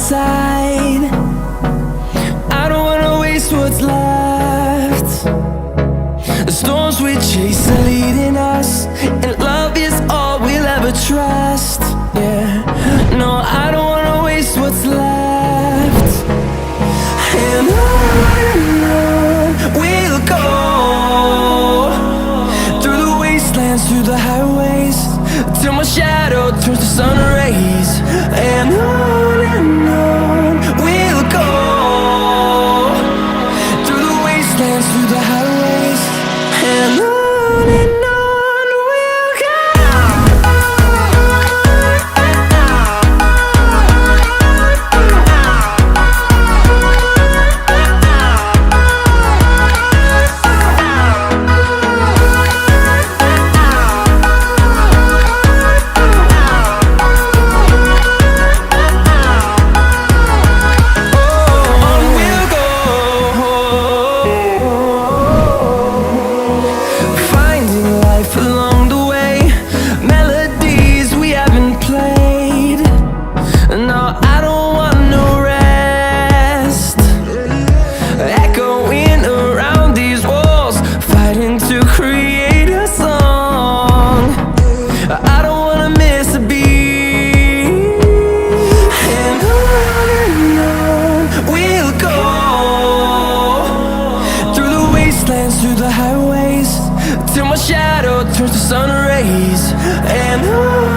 side. I don't wanna waste what's left. The storms we chase are leading us, and love is all we'll ever trust. Yeah, no, I don't wanna waste what's left. And on we'll go, through the wastelands, through the highways, till my shadow turns to sun rays. And on we'll go, through the wastelands, through the highways, and on we'll go. Through the highways, till my shadow turns to sun rays. And on